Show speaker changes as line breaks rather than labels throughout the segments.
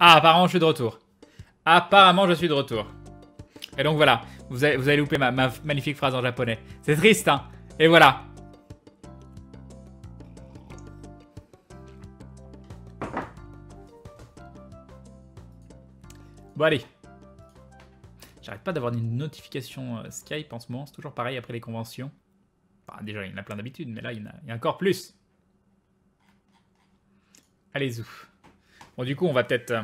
Ah, apparemment je suis de retour. Apparemment je suis de retour. Et donc voilà, vous avez loupé ma magnifique phrase en japonais. C'est triste, hein. Et voilà. Bon allez. J'arrête pas d'avoir une notification Skype en ce moment. C'est toujours pareil après les conventions. Enfin, déjà, il y en a plein d'habitude, mais là, il y a encore plus. Allez-y. Bon, du coup, on va peut-être...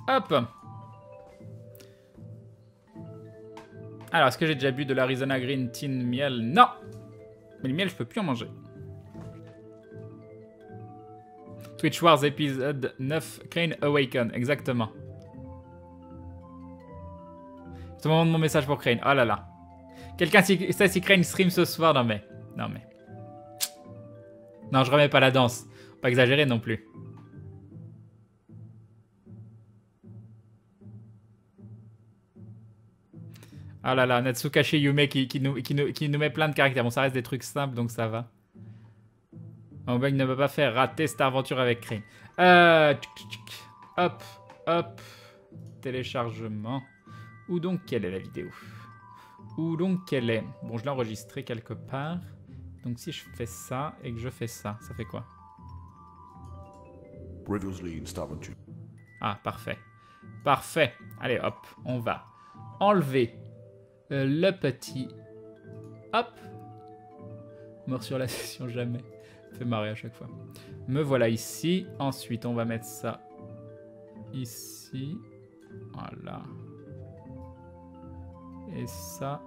Hop. Alors, est-ce que j'ai déjà bu de l'Arizona Green Tea miel? Non. Mais le miel, je peux plus en manger. Twitch Wars épisode 9, Crane Awaken, exactement. C'est le moment de mon message pour Crane. Oh là là. Quelqu'un sait si Crane stream ce soir? Non mais... Non mais... Non, je remets pas la danse. Pas exagérer non plus. Ah là là, Natsukashi Yume qui nous met plein de caractères. Bon, ça reste des trucs simples, donc ça va. Mon bug ne va pas faire rater cette aventure avec Crane. Hop, hop. Téléchargement. Où donc quelle est la vidéo? Où donc quelle est? Bon, je l'ai enregistrée quelque part. Donc si je fais ça et que je fais ça, ça fait quoi? Ah, parfait. Parfait. Allez, hop, on va enlever le petit... Hop. Mort sur la session, jamais. Fait marrer à chaque fois. Me voilà ici. Ensuite, on va mettre ça ici. Voilà. Et ça.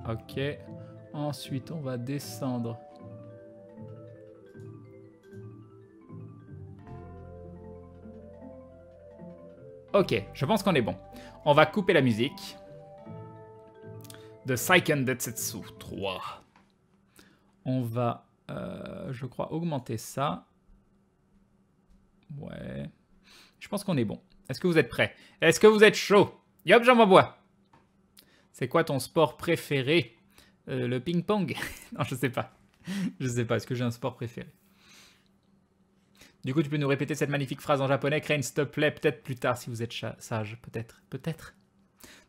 Ok. Ensuite, on va descendre. Ok, je pense qu'on est bon. On va couper la musique de Seiken Densetsu 3. On va, je crois, augmenter ça. Ouais. Je pense qu'on est bon. Est-ce que vous êtes prêts? Est-ce que vous êtes chaud? Yop, j'en m'envoie. C'est quoi ton sport préféré? Le ping-pong? Non, je sais pas. Je sais pas. Est-ce que j'ai un sport préféré? Du coup, tu peux nous répéter cette magnifique phrase en japonais? Crane, s'il te plaît, peut-être plus tard si vous êtes sage. Peut-être. Peut-être.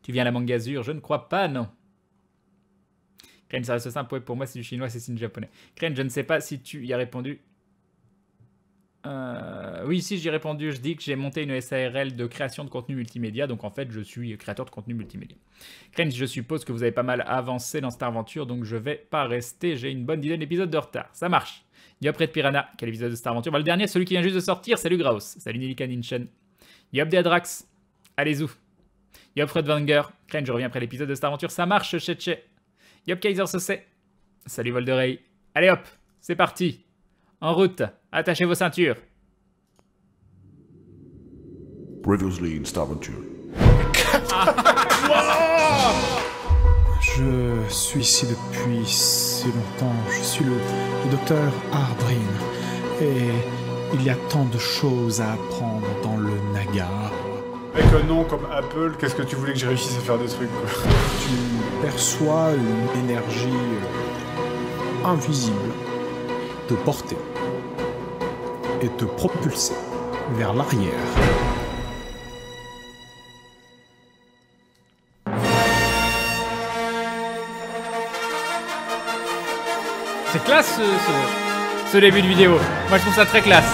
Tu viens à la Mangazure? Je ne crois pas, non. Crane, ça reste simple. Ouais, pour moi, c'est du chinois, c'est signe japonais. Crane, je ne sais pas si tu y as répondu. Oui, si j'y ai répondu, je dis que j'ai monté une SARL de création de contenu multimédia. Donc, en fait, je suis créateur de contenu multimédia. Crane, je suppose que vous avez pas mal avancé dans cette aventure. Donc, je vais pas rester. J'ai une bonne dizaine d'épisodes de retard. Ça marche. Yop Red Piranha, quel épisode de Star Aventure? Bah, le dernier, celui qui vient juste de sortir, salut Graus. Salut Nilika Ninchen. Yop Deadrax, allez-y. Yop Fred Vanger, Crane, je reviens après l'épisode de Star Aventure, ça marche, Cheche. Yop Kaiser Sosé, salut Volderey. Allez hop, c'est parti. En route, attachez vos ceintures.
Previously in Star Aventure.
Je suis ici depuis si longtemps. Je suis le docteur Hardrin. Et il y a tant de choses à apprendre dans le Naga.
Avec un nom comme Apple, qu'est-ce que tu voulais que je réussisse à faire des trucs, quoi?
Tu perçois une énergie invisible te porter et te propulser vers l'arrière.
C'est classe ce début de vidéo. Moi je trouve ça très classe.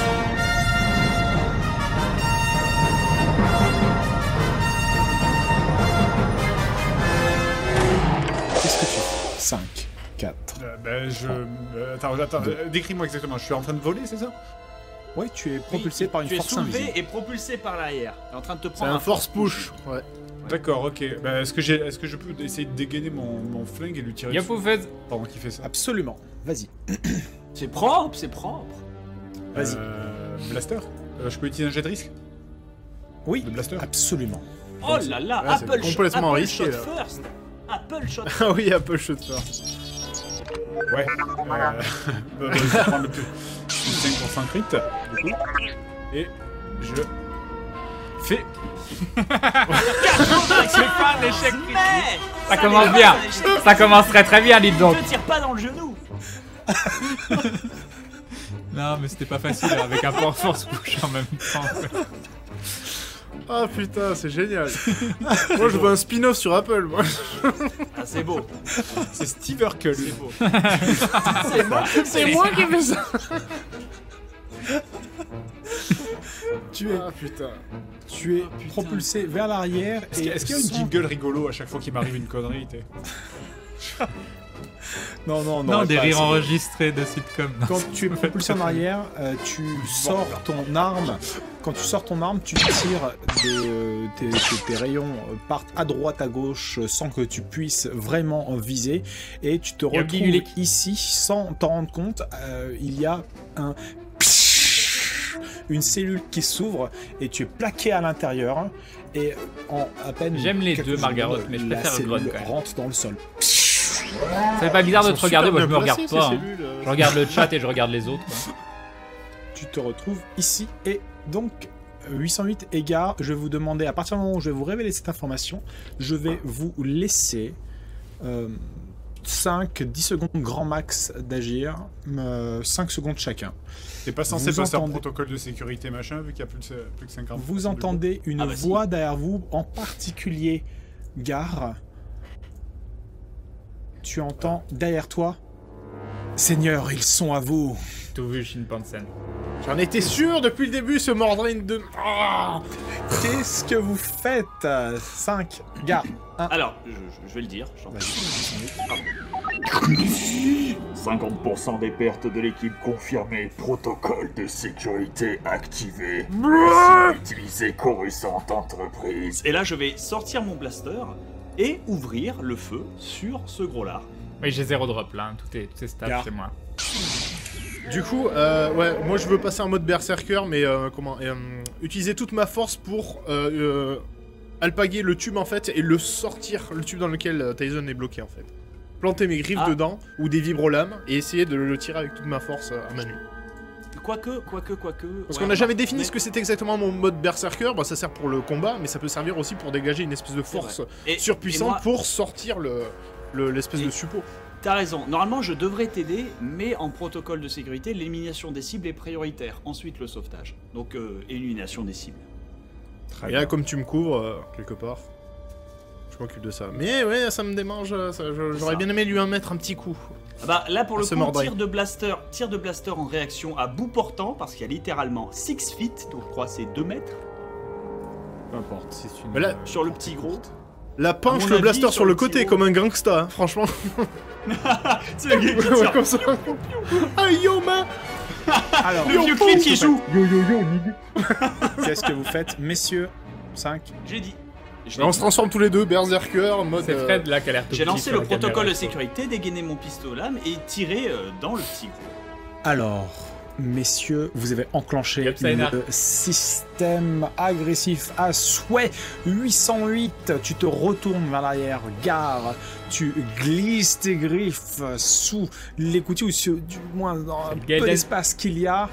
Qu'est-ce que tu fais? 5, 4.
Attends, décris-moi exactement. Je suis en train de voler, c'est ça?
Oui, tu es propulsé par une force invisible.
Tu es soulevé et propulsé par l'arrière. Tu es en train de te
C'est
prendre
un force push. Ouais.
D'accord, ok. Bah, est-ce que je peux essayer de dégainer mon flingue et lui tirer
Yop,
dessus
vous faites.
pendant qu'il fait ça?
Absolument. Vas-y.
C'est propre, c'est propre.
Vas-y.
Blaster? Je peux utiliser un jet de risque?
Oui,
Le blaster?
absolument.
Oh là là,
Là, c'est
Apple
complètement
Apple
risqué,
shot
là.
first. Apple shot.
Ah oui, Apple Shot first.
Ouais. Je vais prendre le plus 5% crit, du coup. Et je fais...
C'est pas un échec critique.
Mais
Ça commence bien. Ça commence très bien, dites donc.
Je tire pas dans le genou.
Non, mais c'était pas facile avec un point force push en même temps.
Ah putain, c'est génial. Moi, je veux un spin-off sur Apple, moi.
Ah, c'est beau.
C'est Steve Urkel.
C'est beau.
C'est moi qui fais ça.
Tu es,
Ah putain.
tu es propulsé vers l'arrière.
Est-ce qu'il y a une jingle rigolo à chaque fois qu'il m'arrive une connerie, t'es...
Non, non,
Non, des
pas
rires
assez.
enregistrés de sitcom. Non,
Quand
c'est
tu es
pas
propulsé en
très-
arrière, tu sors ton arme. Quand tu sors ton arme, tu tires tes rayons partent à droite, à gauche, sans que tu puisses vraiment viser. Et tu te
Il y a
retrouves
Guigulic.
ici, sans t'en rendre compte, il y a une cellule qui s'ouvre et tu es plaqué à l'intérieur. Et en à peine.
J'aime les
quelques
deux,
secondes,
Margaret, mais je
la
préfère
cellule
Grog, quand même.
rentre dans le sol.
Ça fait pas bizarre de
Ils
te
sont
regarder,
super
moi je me
bien
regarde
placés,
pas.
ces
Hein.
cellules,
Je regarde le chat et je regarde les autres. Quoi.
Tu te retrouves ici et donc 808 égard, je vais vous demander à partir du moment où je vais vous révéler cette information, je vais vous laisser 5-10 secondes grand max d'agir, 5 secondes chacun.
T'es pas censé
Vous
passer un
entendez-
protocole de sécurité machin vu qu'il y a plus que 50.
Vous entendez une
Ah bah si.
voix derrière vous, en particulier Gare. Tu entends derrière toi Seigneur, ils sont à vous.
Tout vu Shinpansen.
J'en étais sûr depuis le début, ce Mordrin de... Ah
Qu'est-ce que vous faites 5, Gare. 1.
Alors, je vais le dire. j'en-
50% des pertes de l'équipe confirmées. Protocole de sécurité activé. Utiliser Coruscant Entreprise.
Et là, je vais sortir mon blaster et ouvrir le feu sur ce gros lard.
Oui, j'ai 0 drop là, hein. Tout est stable
Gare.
chez moi.
Du coup, ouais, moi je veux passer en mode berserker, mais utiliser toute ma force pour alpaguer le tube en fait et le sortir, le tube dans lequel Tyson est bloqué en fait. Planter mes griffes
Ah.
dedans ou des vibrolames et essayer de le tirer avec toute ma force à main nue.
Quoique.
Parce qu'on n'a jamais défini ce que c'était exactement mon mode berserker. Bah, ça sert pour le combat, mais ça peut servir aussi pour dégager une espèce de force surpuissante pour sortir l'espèce
Et-
de suppôt.
T'as raison. Normalement, je devrais t'aider, mais en protocole de sécurité, l'élimination des cibles est prioritaire. Ensuite, le sauvetage. Donc, élimination des cibles.
Et là, comme tu me couvres, quelque part, je m'occupe de ça. Mais ouais, ça me démange. J'aurais
Ça.
bien aimé lui en mettre un petit coup.
Ah bah là, pour le
Ce
coup,
mordrait.
tir de blaster en réaction à bout portant, parce qu'il y a littéralement 6 feet, donc je crois que c'est 2 mètres,
Peu importe, c'est une.
Mais là,
sur le petit gros.
la penche
mon
le
avis,
blaster
sur
sur le
le
côté
petit
comme un gangsta, hein, franchement.
C'est le gars qui
Ouais,
tire.
comme ça. Ah yo man.
Alors,
Le vieux clip qui joue.
qu'est-ce que vous faites, messieurs 5.
J'ai dit. Je l'ai
On
dit.
se transforme tous les deux, berserker, en mode.
C'est Fred là qui a l'air tout
J'ai
petit
lancé
sur
le
la
protocole
caméra.
de sécurité, dégainé mon pistolet lame et tiré dans le petit gros.
Alors, messieurs, vous avez enclenché
Yep, ça énerve.
le système agressif à souhait. 808, tu te retournes vers l'arrière, Gare, tu glisses tes griffes sous l'écoutille, ou du moins dans un peu
Gaiden.
d'espace qu'il y a.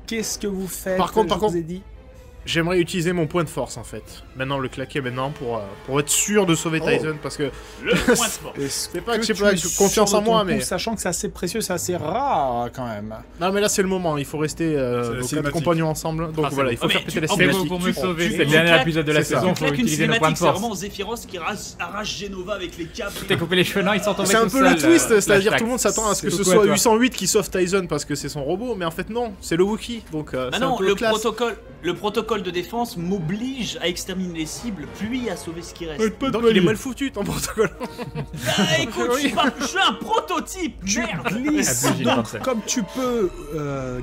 Qu'est-ce que vous faites?
Par contre,
Je vous ai dit.
J'aimerais utiliser mon point de force en fait. Maintenant, le claquer maintenant pour être sûr de sauver Tyson parce que
Le point de force.
C'est
pas que j'ai pas confiance en moi, mais-
Sachant que c'est assez précieux, c'est assez rare quand même.
non mais là c'est le moment. Il faut rester
la
nos quatre
cinématique.
compagnons ensemble. Donc
Ah, c'est
voilà,
bon.
il faut
Ah,
faire
mais
péter la
tu- en
C'est
plus,
cinématique.
vous pour me sauver,
tu-
c'est le
tu
dernier
claques-
épisode de la
c'est ça.
saison,
Tu
faut
claques une
utiliser nos points de
cinématique, c'est
force.
vraiment Zephyros qui arrache Genova avec les câbles.
T'es coupé les cheveux, non, ils sont tombés
C'est un
tout
peu le
seuls,
twist, c'est-à-dire
flashback.
tout le monde s'attend à ce que
C'est
ce
coucou à
soit
toi.
808 qui sauve Tyson parce que c'est son robot, mais en fait non, c'est le Wookiee, donc
Bah
c'est
non,
un peu
le
classe.
protocole de défense m'oblige à exterminer les cibles, puis à sauver ce qui reste.
Donc il est mal foutu ton protocole.
Ah, écoute, je suis un prototype, merde.
Glisses
Abusé,
donc
Vincent.
comme tu peux,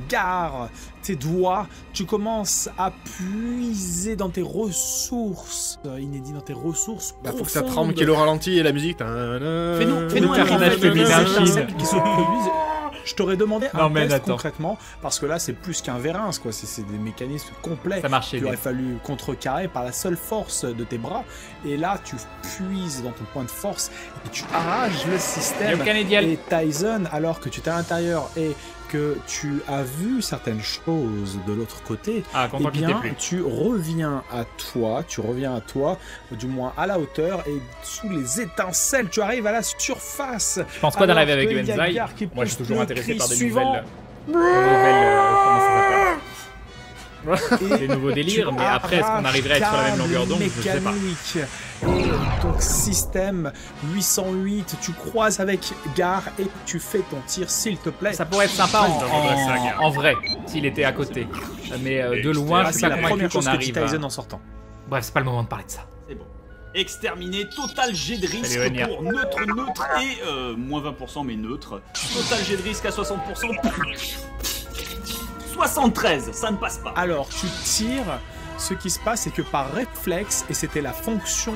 Gare, tes doigts, tu commences à puiser dans tes ressources inédites, dans tes ressources
Bah faut que ça
profondes.
trempe qu'il est au ralenti et la musique.
Fais-nous
Le
un
personnage
personnage
féminin
féminin
Chine.
qui se produisent. Je t'aurais demandé
Non,
un
mais
test
attends.
concrètement, parce que là c'est plus qu'un vérin, quoi. C'est des mécanismes complets
Ça marchait
qu'il
bien.
aurait fallu contrecarrer par la seule force de tes bras. Et là, tu puises dans ton point de force et tu arraches le système.
Yokan Edial.
Et Tyson, alors que tu es à l'intérieur et que tu as vu certaines choses de l'autre côté,
Ah,
eh
content qu'il t'ait
bien,
plu.
tu reviens à toi, du moins à la hauteur, et sous les étincelles, tu arrives à la surface.
Je pense quoi d'arriver
Alors
avec
qu'il y a
Benzaï?
Gar qui
Moi, je suis
pousse
toujours
le
intéressé
cri
par des
suivant.
comment ça s'appelle?
Et
Des nouveaux délires,
tu
mais après, est-ce qu'on arriverait à être sur la même
arraches
longueur d'onde? Je sais pas.
mécanique. Et donc, système 808, tu croises avec Gar et tu fais ton tir, s'il te plaît.
Ça pourrait être sympa en vrai, s'il était à côté. Mais de loin,
Ah,
je suis
c'est
pas
la
convaincu
première
qu'on
chose que dit
arrive
Tyson
à...
en sortant.
Bref, c'est pas le moment de parler de ça.
C'est bon. Exterminé, total jet de risque
Salut, Renia.
pour neutre et moins 20% mais neutre. Total jet de risque à 60%. 73, ça ne passe pas.
Alors, tu tires. Ce qui se passe, c'est que par réflexe, et c'était la fonction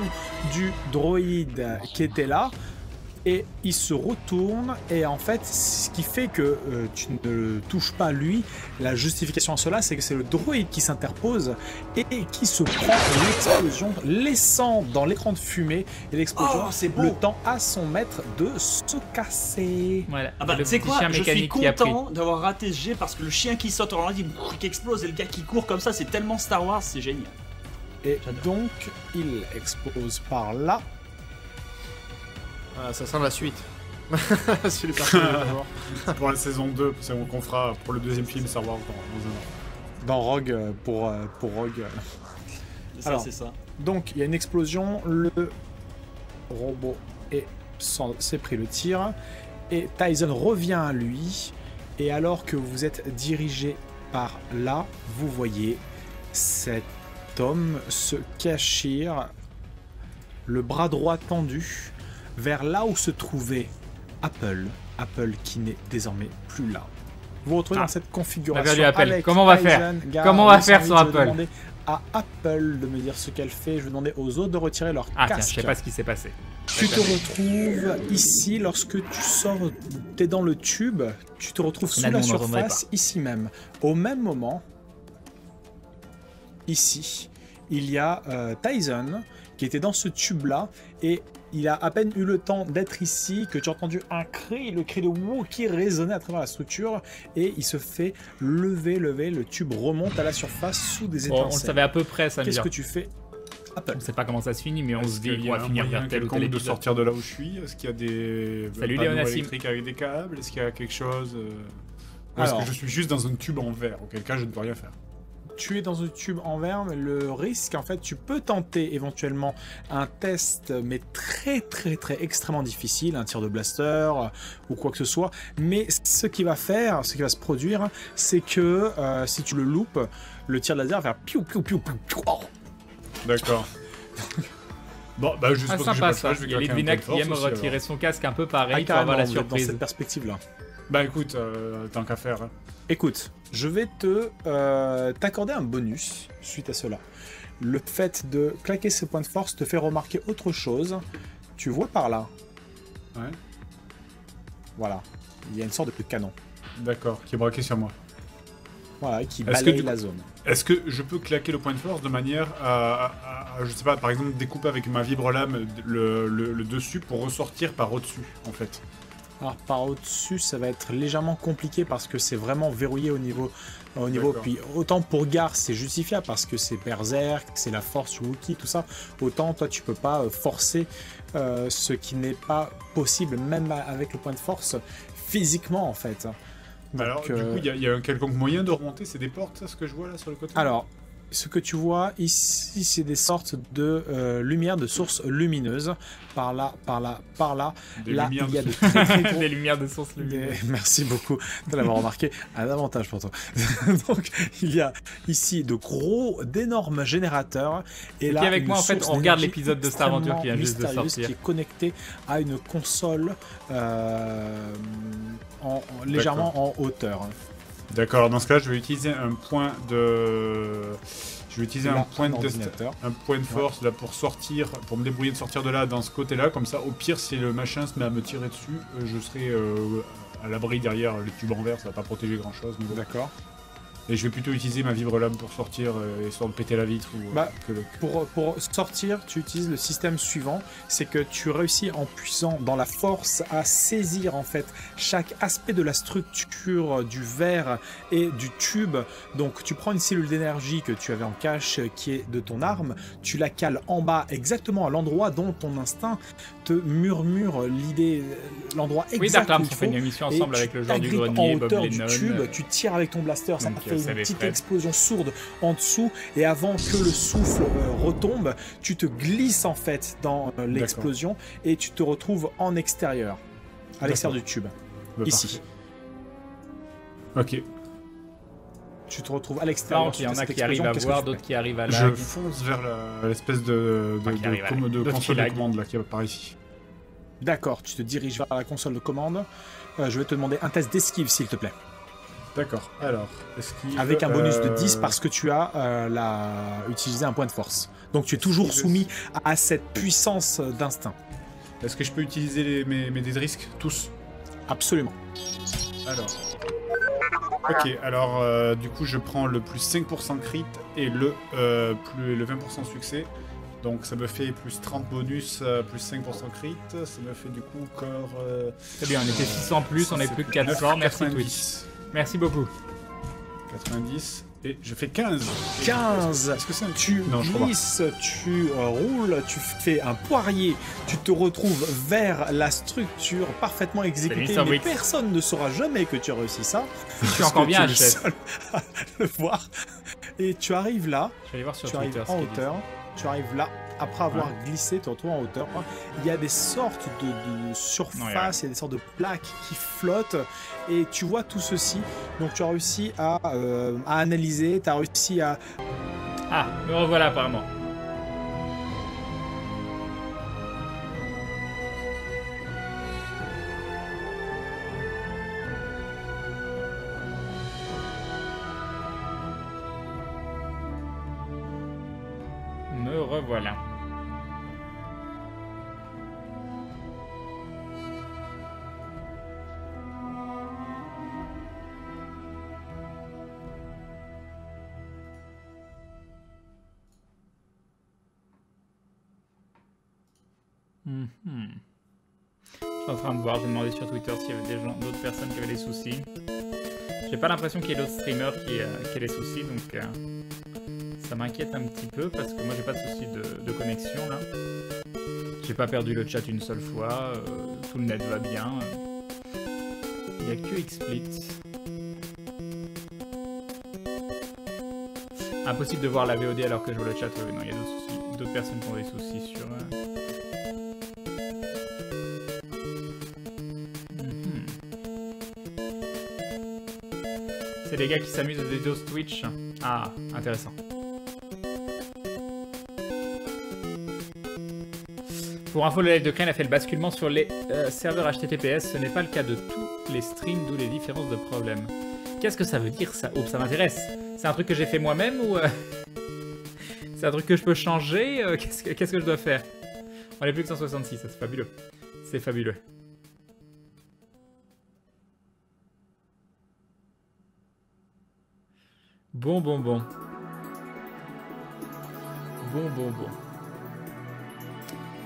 du droïde qui était là, et il se retourne, et en fait, ce qui fait que tu ne le touches pas lui, la justification à cela, c'est que c'est le droïde qui s'interpose et qui se prend l'explosion, laissant dans l'écran de fumée et l'explosion
Oh, c'est beau.
le temps à son maître de se casser.
Voilà.
Ah bah,
Le
tu sais
petit
quoi,
chien
je suis
mécanique qui a pris.
content d'avoir raté ce jet parce que le chien qui saute en l'air, qui explose et le gars qui court comme ça, c'est tellement Star Wars, c'est génial.
Et donc, il explose par là.
Ah, ça sent la suite. C'est les personnes d'abord.
Pour la saison 2, c'est qu'on fera pour le deuxième film Star Wars dans un an.
Dans Rogue pour Rogue.
Ça,
Alors.
c'est ça.
Donc il y a une explosion, le robot s'est pris le tir et Tyson revient à lui, et alors que vous êtes dirigé par là, vous voyez cet homme se cachir, le bras droit tendu vers là où se trouvait Apple qui n'est désormais plus là. Vous vous retrouvez dans cette configuration.
perdu Apple.
avec
Comment on va
Tyson,
faire
Gar,
Comment on va faire
808.
sur
Je vais
Apple
demander à Apple de me dire ce qu'elle fait. Je vais demander aux autres de retirer leur
Ah tiens,
casque.
je sais pas ce qui s'est passé.
Tu te retrouves ici lorsque tu sors, t'es dans le tube, tu te retrouves sous
Là,
la
nous, on n'entendrait
surface, ici même. Au même moment, ici, il y a Tyson qui était dans ce tube-là, et il a à peine eu le temps d'être ici que tu as entendu un cri, le cri de Wookiee résonner à travers la structure, et il se fait lever, le tube remonte à la surface sous des
Bon,
étincelles.
on le savait à peu près, ça me
Qu'est-ce
vient.
que tu fais, Apple?
On sait pas comment ça se finit, mais on se
Est-ce
dit
qu'il y
qu'on
a
va
un
finir
moyen
vers tel ou
quelconque
tel
de
épisode.
sortir de là où je suis? Est-ce qu'il y a des
Salut,
panneaux
Léonassim.
électriques avec des câbles? Est-ce qu'il y a quelque chose Ou est-ce
Alors.
que je suis juste dans un tube en verre, auquel cas je ne peux rien faire?
Tu es dans un tube en verre, mais le risque, en fait, tu peux tenter éventuellement un test, mais très extrêmement difficile, un tir de blaster ou quoi que ce soit. Mais ce qui va se produire, c'est que si tu le loupes, le tir de laser va faire piou piou piou piou. piou. Oh.
D'accord. Bon, bah je
Ah,
suppose que j'ai pas
sympa
le choix,
ça.
je vais
Il y a
claquer un
Lidvina
point de
qui aime
force aussi,
retirer
alors.
son casque un peu pareil pour
Carrément,
avoir la
vous êtes dans
surprise.
cette perspective-là.
Bah écoute, tant qu'à faire. Hein.
Écoute, je vais t'accorder un bonus suite à cela. Le fait de claquer ce point de force te fait remarquer autre chose. Tu vois par là,
Ouais.
voilà, il y a une sorte de canon.
D'accord, qui est braqué sur moi.
Voilà, qui
Est-ce que
balaye
du-
la zone.
Est-ce que je peux claquer le point de force de manière à, je sais pas, par exemple, découper avec ma vibre-lame le dessus pour ressortir par au-dessus, en fait?
Alors par au-dessus, ça va être légèrement compliqué parce que c'est vraiment verrouillé au niveau.
D'accord.
Puis autant pour Gar, c'est justifiable parce que c'est Berserk, c'est la force Wookiee, tout ça. Autant toi, tu peux pas forcer ce qui n'est pas possible, même avec le point de force, physiquement en fait. Donc,
Alors, du coup, il y a un quelconque moyen de remonter? C'est des portes, ça, ce que je vois là sur le côté?
alors, ce que tu vois ici, c'est des sortes de lumière de source lumineuse. Par là, par là, par là.
Des
Là,
lumières
il y a
de
de très gros...
Des lumières de source lumineuse.
Merci beaucoup de l'avoir remarqué. Un avantage pour toi. Donc, il y a ici d'énormes générateurs. Et là,
avec
une
moi, en fait,
source
on regarde
d'énergie
l'épisode de Star Adventure qui vient juste de
mystérieuse
sortir.
qui est connectée à une console légèrement en hauteur.
D'accord, dans ce cas, je vais utiliser un point de... Je vais utiliser
Là,
un point de
ordinateur.
un point de force là pour sortir, pour me débrouiller de sortir de là dans ce côté-là. Comme ça, au pire, si le machin se met à me tirer dessus, je serai à l'abri derrière le tube en verre. Ça va pas protéger grand-chose. Mais bon.
D'accord.
Et je vais plutôt utiliser ma vibra-lame pour sortir, histoire de péter la vitre. Ou,
Bah, Pour sortir, tu utilises le système suivant, c'est que tu réussis en puisant dans la force à saisir en fait chaque aspect de la structure du verre et du tube. Donc tu prends une cellule d'énergie que tu avais en cache qui est de ton arme, tu la cales en bas exactement à l'endroit dont ton instinct te murmure l'idée, l'endroit exact.
Oui, d'accord,
où il
on fait
faut.
une émission
Et
ensemble
tu
avec le genre du
t'agrippes
grenier,
en
Bob
hauteur
Lennon.
du tube, tu tires avec ton blaster, ça
donc,
fait
ça
une
les
petite
Fred.
explosion sourde en dessous, et avant que le souffle retombe, tu te glisses en fait dans l'explosion et tu te retrouves en extérieur, à l'extérieur du tube, ici.
Ok.
Tu te retrouves à l'extérieur.
Il y en a qui arrivent à voir, d'autres qui arrivent à
Je
lag.
fonce vers l'espèce de console de commande là qui apparaît ici.
D'accord, tu te diriges vers la console de commande. Je vais te demander un test d'esquive s'il te plaît.
D'accord, alors, esquive...
Avec un bonus de 10 parce que tu as utilisé un point de force. Donc tu es toujours soumis à cette puissance d'instinct.
Est-ce que je peux utiliser mes dés de risque, tous?
Absolument.
Alors... Ok, alors du coup je prends le plus 5% crit et le 20% succès. Donc ça me fait plus 30 bonus, plus 5% crit. Ça me fait du coup encore...
Très bien, on était 600 plus, on est plus que 400. Merci Twitch. Merci beaucoup.
90 et je fais 15.
15.
Est-ce que c'est un...
Tu
Non, je crois pas.
glisses, tu roules, tu fais un poirier, tu te retrouves vers la structure parfaitement exécutée,
Lisa
mais
Wicks.
personne ne saura jamais que tu as réussi ça.
Je suis encore bien, chef.
à le voir. Et tu arrives là,
Je vais aller voir sur
tu
Twitter
arrives
ce
en
qu'ils disent.
hauteur, tu arrives là, après avoir glissé, tu te retrouves en hauteur. Il y a des sortes de
Non,
surfaces, il y a des sortes de plaques qui flottent, et tu vois tout ceci. Donc tu as réussi à analyser, tu as réussi à...
Ah, me revoilà apparemment. Me revoilà. Je suis en train de voir, j'ai demandé sur Twitter s'il y avait d'autres personnes qui avaient des soucis. J'ai pas l'impression qu'il y ait d'autres streamers qui aient des soucis, donc ça m'inquiète un petit peu parce que moi j'ai pas de soucis de connexion là. J'ai pas perdu le chat une seule fois, tout le net va bien. Il y a que XSplit. Impossible de voir la VOD alors que je vois le chat, non, il y a d'autres soucis, d'autres personnes qui ont des soucis sur... C'est les gars qui s'amusent à des doses Twitch. Ah, intéressant. Pour info, le live de Crane a fait le basculement sur les serveurs HTTPS. Ce n'est pas le cas de tous les streams, d'où les différences de problèmes. Qu'est-ce que ça veut dire ça? Oh, ça m'intéresse. C'est un truc que j'ai fait moi-même ou... C'est un truc que je peux changer? Qu'est-ce que je dois faire? On est plus que 166, ça c'est fabuleux. C'est fabuleux. Bon. Bon.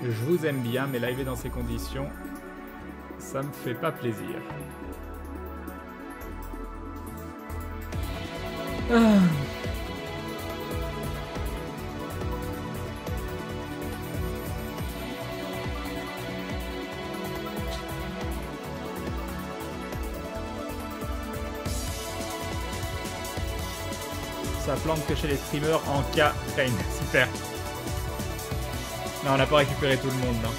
Je vous aime bien, mais live dans ces conditions, ça me fait pas plaisir. Ça plante que chez les streamers en cas Crane. Super. Non, on n'a pas récupéré tout le monde, non.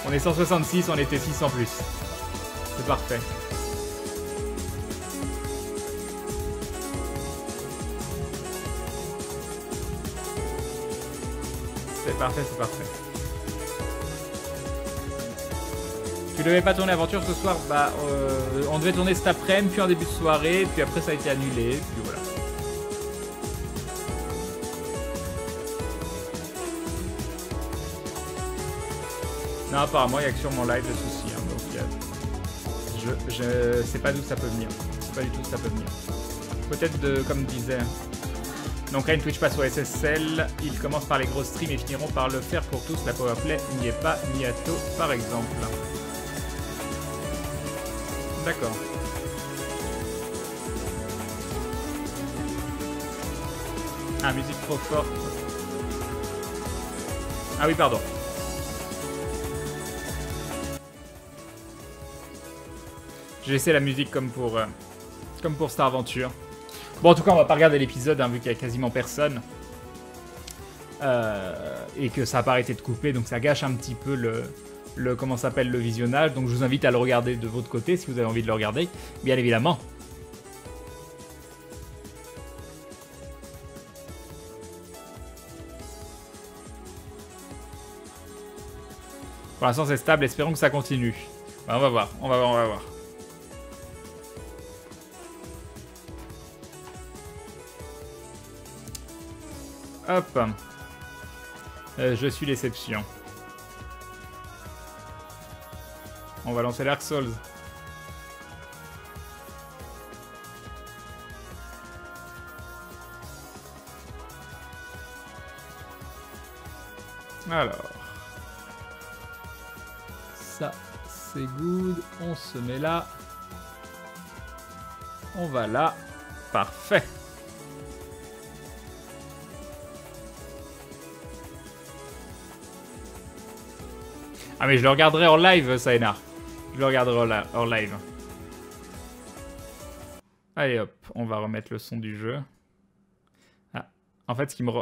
On est 166, on était 600 plus. C'est parfait. C'est parfait, c'est parfait. Tu devais pas tourner Aventure ce soir? Bah, on devait tourner cet après-midi, puis en début de soirée, puis après ça a été annulé, puis voilà. Non, apparemment, il n'y a que sur mon live le souci. Hein, donc, je sais pas d'où ça peut venir. Je sais pas du tout où ça peut venir. Peut-être de, comme disait. Donc là, une Twitch passe au SSL. Ils commencent par les gros streams et finiront par le faire pour tous. La powerplay n'y est pas bientôt, par exemple. D'accord. Ah, musique trop forte. Ah oui, pardon. J'ai laissé la musique comme pour Star Aventure. Bon, en tout cas, on va pas regarder l'épisode, hein, vu qu'il y a quasiment personne. Et que ça n'a pas arrêté de couper, donc ça gâche un petit peu le comment s'appelle, le visionnage. Donc je vous invite à le regarder de votre côté, si vous avez envie de le regarder, bien évidemment. Pour l'instant, c'est stable, espérons que ça continue. Bah, on va voir, on va voir, on va voir. Hop. Je suis l'exception. On va lancer Dark Souls. Alors. Ça, c'est good. On se met là. On va là. Parfait. Ah mais je le regarderai en live, Saenar. Je le regarderai en live. Allez hop, on va remettre le son du jeu. Ah, en fait, ce qui me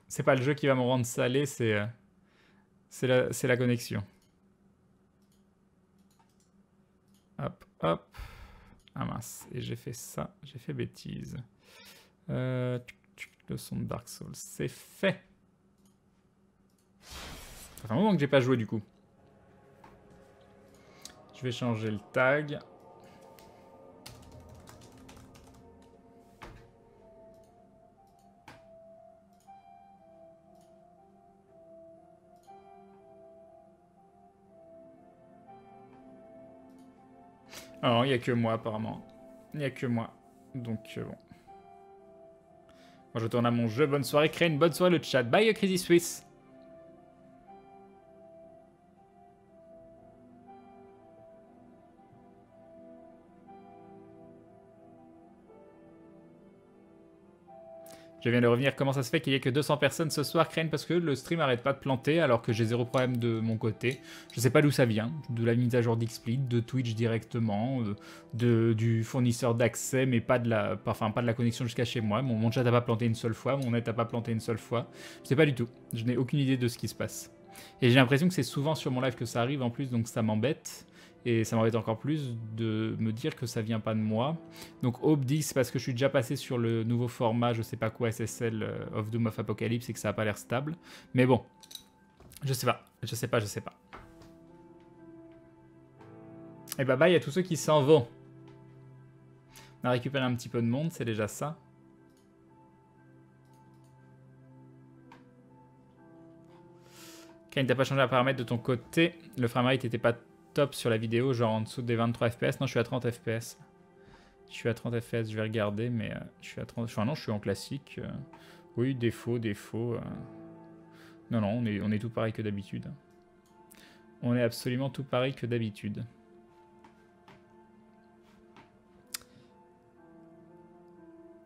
c'est pas le jeu qui va me rendre salé, c'est la connexion. Hop, hop. Ah mince, et j'ai fait ça, j'ai fait bêtise. Le son de Dark Souls, c'est fait. Ça fait un moment que j'ai pas joué du coup. Je vais changer le tag. Alors, il n'y a que moi apparemment. Il n'y a que moi. Donc, bon. Moi, je retourne à mon jeu. Bonne soirée, Crane. Bonne soirée, le chat. Bye, Crazy Swiss. Je viens de revenir, comment ça se fait qu'il n'y ait que 200 personnes ce soir, Crane? Parce que le stream n'arrête pas de planter alors que j'ai zéro problème de mon côté. Je sais pas d'où ça vient, de la mise à jour d'Xsplit, de Twitch directement, du fournisseur d'accès, mais pas de la connexion jusqu'à chez moi. Mon chat n'a pas planté une seule fois, mon net n'a pas planté une seule fois. Je sais pas du tout, je n'ai aucune idée de ce qui se passe. Et j'ai l'impression que c'est souvent sur mon live que ça arrive en plus, donc ça m'embête. Et ça m'embête encore plus de me dire que ça vient pas de moi. Donc Hope dit c'est parce que je suis déjà passé sur le nouveau format, je sais pas quoi, SSL of Doom of Apocalypse et que ça a pas l'air stable. Mais bon, je sais pas, je sais pas. Et bah bye à tous ceux qui s'en vont. On a récupéré un petit peu de monde, c'est déjà ça. Quand t'as pas changé la paramètre de ton côté, le framerate était pas top sur la vidéo, genre en dessous des 23 FPS. Non, je suis à 30 FPS. Je suis à 30 FPS, je vais regarder, mais je suis à 30. Enfin, non, je suis en classique. Oui, défaut. Non, on est tout pareil que d'habitude. On est absolument tout pareil que d'habitude.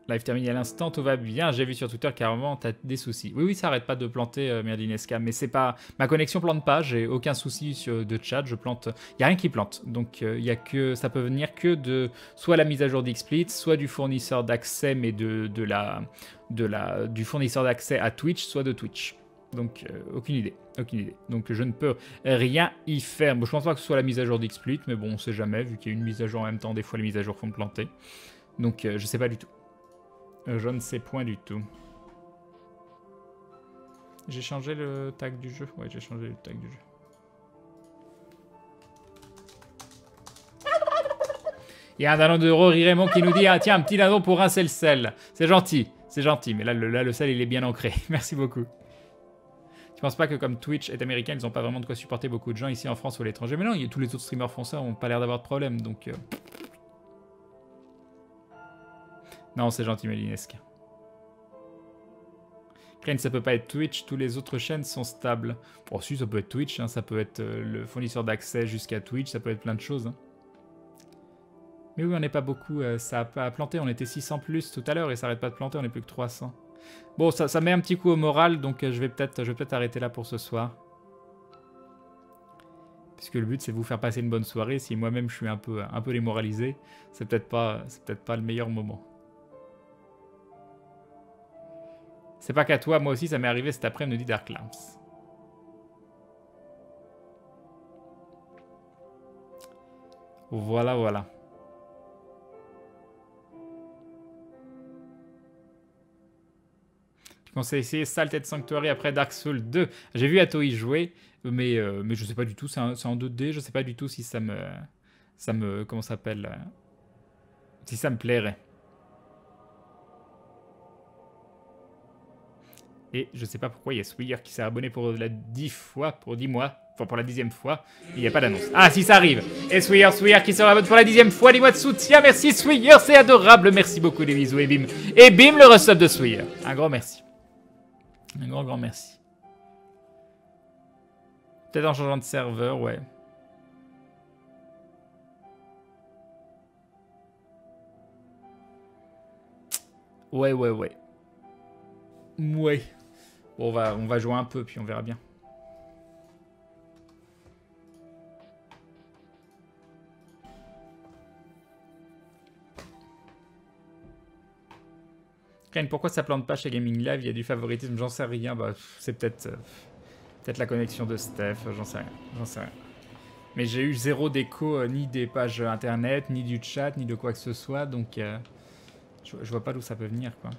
Live terminé à l'instant, tout va bien. J'ai vu sur Twitter carrément, t'as des soucis. Oui, ça arrête pas de planter, Merdinesca, mais c'est pas... Ma connexion plante pas, j'ai aucun souci de chat, je plante... Y a rien qui plante, donc y a que... ça peut venir que de soit la mise à jour d'Xsplit, soit du fournisseur d'accès, mais du fournisseur d'accès à Twitch, soit de Twitch. Donc, aucune idée. Donc, je ne peux rien y faire. Bon, je pense pas que ce soit la mise à jour d'Xsplit, mais bon, on sait jamais, vu qu'il y a une mise à jour en même temps, des fois les mises à jour font planter. Donc, je sais pas du tout. Je ne sais point du tout. J'ai changé le tag du jeu. Ouais, j'ai changé le tag du jeu. Il y a un dindon de Rory Raymond qui nous dit ah, tiens, un petit dindon pour rincer le sel. C'est gentil, mais là, le sel, il est bien ancré. Merci beaucoup. Tu pense pas que comme Twitch est américain, ils ont pas vraiment de quoi supporter beaucoup de gens ici en France ou à l'étranger. Mais non, tous les autres streamers français ont pas l'air d'avoir de problème, donc... Non, c'est gentil, Melinesque. Crane, ça peut pas être Twitch, tous les autres chaînes sont stables. Bon, si, ça peut être Twitch, hein, ça peut être le fournisseur d'accès jusqu'à Twitch, ça peut être plein de choses. Hein. Mais oui, on n'est pas beaucoup, ça a planté, on était 600 plus tout à l'heure et ça arrête pas de planter, on est plus que 300. Bon, ça met un petit coup au moral, donc je vais peut-être arrêter là pour ce soir. Puisque le but c'est de vous faire passer une bonne soirée, si moi-même je suis un peu démoralisé, c'est peut-être pas le meilleur moment. C'est pas qu'à toi, moi aussi ça m'est arrivé cet après-midi, me dit Dark Lamps. Voilà, voilà. Tu conseilles essayer Salted Sanctuary après Dark Souls 2. J'ai vu Atoy jouer, mais je sais pas du tout, c'est en 2D, je sais pas du tout si ça me comment ça s'appelle, si ça me plairait. Et je sais pas pourquoi il y a Sweer qui s'est abonné pour la 10 fois, pour 10 mois, enfin pour la 10e fois, il n'y a pas d'annonce. Ah si, ça arrive. Et Sweer qui se abonne pour la 10e fois, 10 mois de soutien, merci Sweer, c'est adorable, merci beaucoup, des bisous et bim. Et bim, le resub de Sweer. Un grand merci. Un grand merci. Peut-être en changeant de serveur, ouais. Ouais. Ouais. Bon, on va jouer un peu, puis on verra bien. Ken, pourquoi ça plante pas chez Gaming Live? Il y a du favoritisme, j'en sais rien. Bah, c'est peut-être la connexion de Steph, j'en sais rien. Mais j'ai eu zéro d'écho, ni des pages internet, ni du chat, ni de quoi que ce soit, donc je vois pas d'où ça peut venir, quoi.